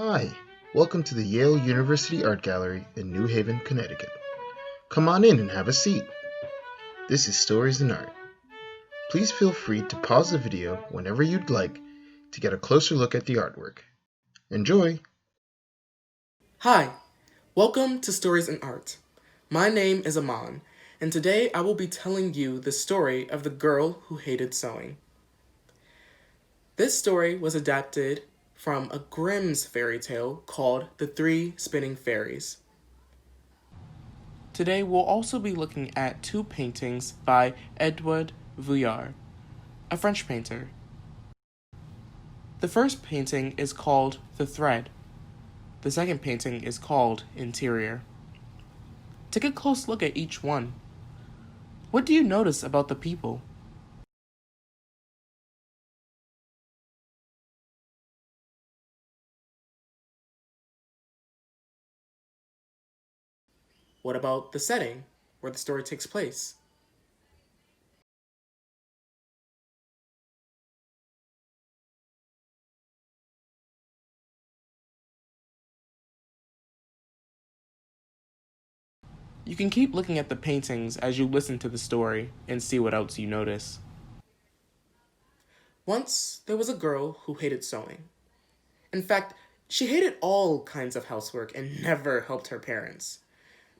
Hi, welcome to the Yale University Art Gallery in New Haven, Connecticut. Come on in and have a seat. This is Stories in Art. Please feel free to pause the video whenever you'd like to get a closer look at the artwork. Enjoy! Hi, welcome to Stories in Art. My name is Aman, and today I will be telling you the story of the girl who hated sewing. This story was adapted from a Grimm's fairy tale called The Three Spinning Fairies. Today we'll also be looking at two paintings by Edouard Vuillard, a French painter. The first painting is called The Thread. The second painting is called Interior. Take a close look at each one. What do you notice about the people? What about the setting, where the story takes place? You can keep looking at the paintings as you listen to the story and see what else you notice. Once, there was a girl who hated sewing. In fact, she hated all kinds of housework and never helped her parents.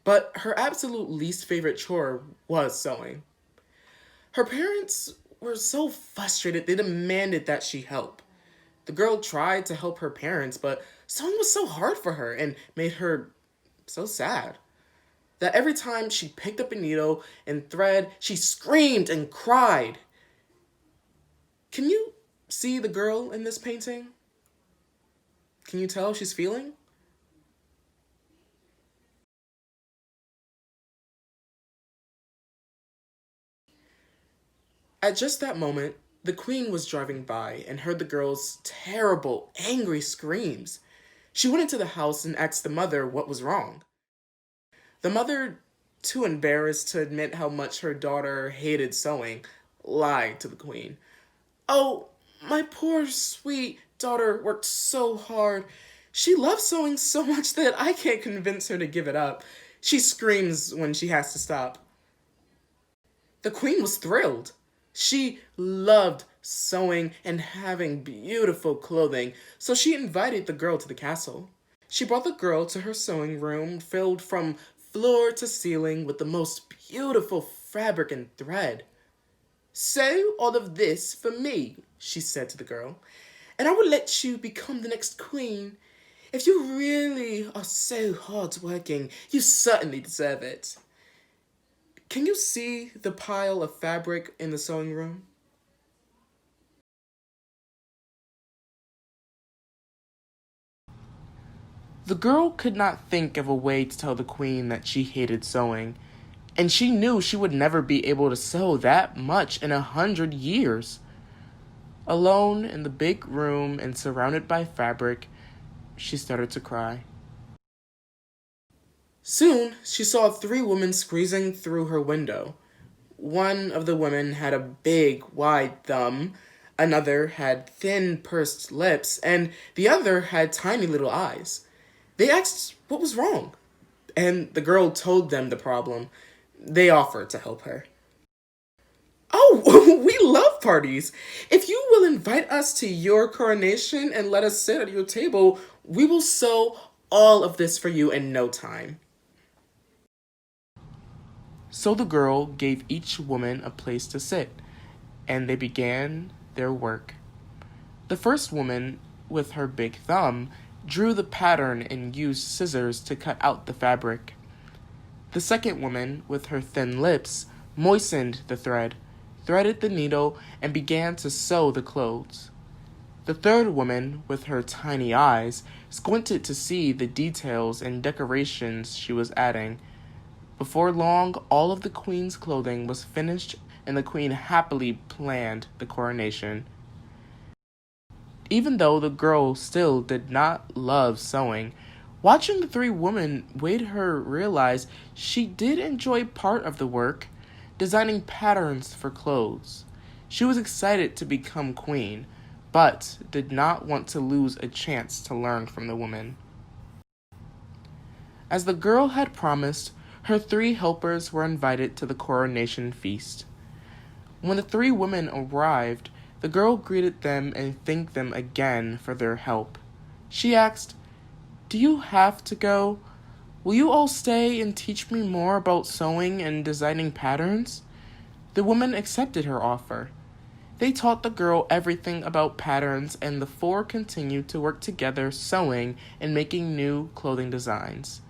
But her absolute least favorite chore was sewing. Her parents were so frustrated they demanded that she help. The girl tried to help her parents, but sewing was so hard for her and made her so sad that every time she picked up a needle and thread, she screamed and cried. Can you see the girl in this painting? Can you tell how she's feeling? At just that moment, the queen was driving by and heard the girl's terrible, angry screams. She went into the house and asked the mother what was wrong. The mother, too embarrassed to admit how much her daughter hated sewing, lied to the queen. "Oh, my poor, sweet daughter worked so hard. She loves sewing so much that I can't convince her to give it up. She screams when she has to stop." The queen was thrilled. She loved sewing and having beautiful clothing, so she invited the girl to the castle. She brought the girl to her sewing room filled from floor to ceiling with the most beautiful fabric and thread. "Sew all of this for me," she said to the girl, "and I will let you become the next queen. If you really are so hard-working, you certainly deserve it." Can you see the pile of fabric in the sewing room? The girl could not think of a way to tell the queen that she hated sewing, and she knew she would never be able to sew that much in 100 years. Alone in the big room and surrounded by fabric, she started to cry. Soon, she saw three women squeezing through her window. One of the women had a big, wide thumb, another had thin, pursed lips, and the other had tiny little eyes. They asked what was wrong, and the girl told them the problem. They offered to help her. "Oh, we love parties. If you will invite us to your coronation and let us sit at your table, we will sew all of this for you in no time." So the girl gave each woman a place to sit, and they began their work. The first woman, with her big thumb, drew the pattern and used scissors to cut out the fabric. The second woman, with her thin lips, moistened the thread, threaded the needle, and began to sew the clothes. The third woman, with her tiny eyes, squinted to see the details and decorations she was adding. Before long, all of the queen's clothing was finished, and the queen happily planned the coronation. Even though the girl still did not love sewing, watching the three women made her realize she did enjoy part of the work, designing patterns for clothes. She was excited to become queen, but did not want to lose a chance to learn from the woman. As the girl had promised, her 3 helpers were invited to the coronation feast. When the 3 women arrived, the girl greeted them and thanked them again for their help. She asked, "Do you have to go? Will you all stay and teach me more about sewing and designing patterns?" The women accepted her offer. They taught the girl everything about patterns, and the 4 continued to work together sewing and making new clothing designs.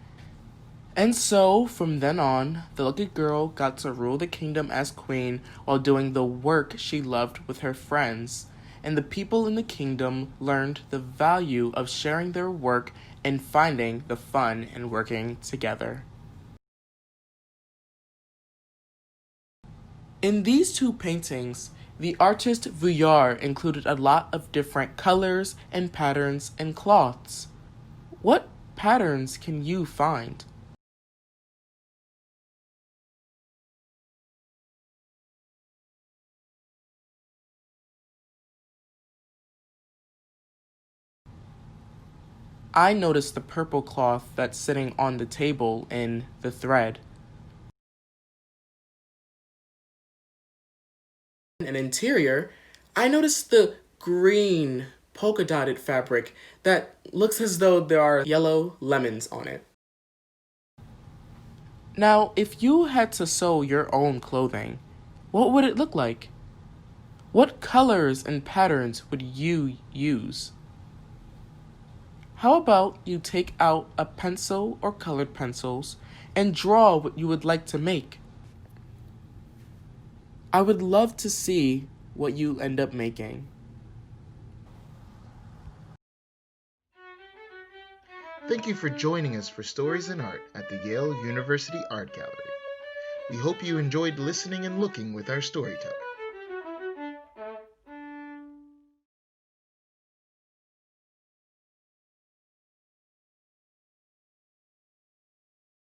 And so, from then on, the lucky girl got to rule the kingdom as queen while doing the work she loved with her friends, and the people in the kingdom learned the value of sharing their work and finding the fun in working together. In these 2 paintings, the artist Vuillard included a lot of different colors and patterns and cloths. What patterns can you find? I noticed the purple cloth that's sitting on the table in the thread. An interior, I noticed the green polka dotted fabric that looks as though there are yellow lemons on it. Now, if you had to sew your own clothing, what would it look like? What colors and patterns would you use? How about you take out a pencil or colored pencils and draw what you would like to make? I would love to see what you end up making. Thank you for joining us for Stories in Art at the Yale University Art Gallery. We hope you enjoyed listening and looking with our storyteller.